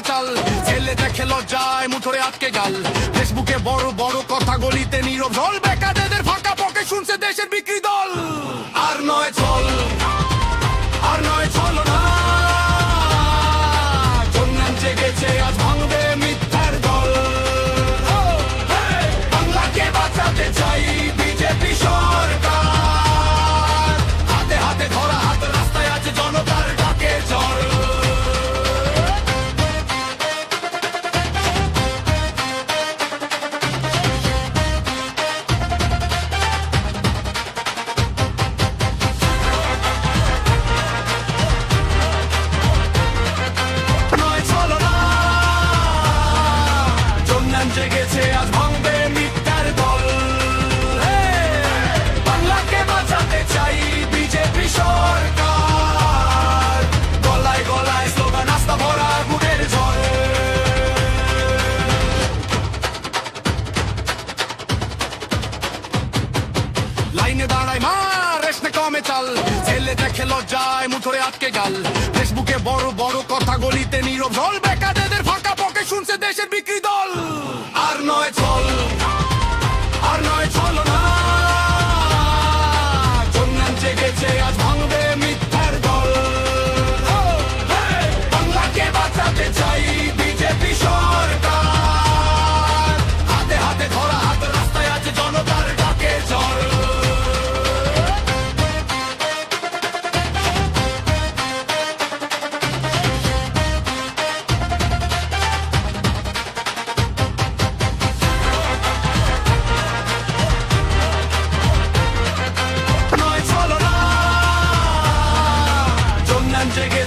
কমে চাল, ছেলে দেখে লজ্জায় মুঠোরে আটকে গাল। ফেসবুকে বড় বড় কথা, গলিতে নীরব ঢোল, বেকারদের ফাঁকা পকে শুনছে দেশের বিক্রি দল। আর নয় চল, আর নয় চলো না, জন্নান জেগেছে আজ ভাঙবে মিথ্যার দল। বাংলাকে বাঁচাতে চাই বিজেপি সরকার, হাতে হাতে ধরা হাত, রাস্তায় আছে জনতার ডাকে ঝড়। জেগেছে আজ ভাঙবে মিথ্যার দল। বাংলাকে বাঁচাতে চাই বিজেপি সরকার, গলায় গলায় স্লোগান, আস্থা ভরা গুণের ঝড়। লাইনে দাঁড়ায় মা, রেশনে কমে চাল, ছেলে দেখে লজ্জায় মুঠোরে আটকে গাল। ফেসবুকে বড় বড় কথা, গলিতে নীরব ঢোল, বেকারদের ফাঁকা পকে শুনছে দেশের বিক্রি দল। আর নয় চল, আর নয় চলো না, জন্নান জেগেছে আজ ভাঙবে মিথ্যার দল। বাংলাকে বাঁচাতে চাই বিজেপি সরকার, হাতে হাতে ধরা হাত, রাস্তায় আছে জনতার ডাকে ঝড়। জেগে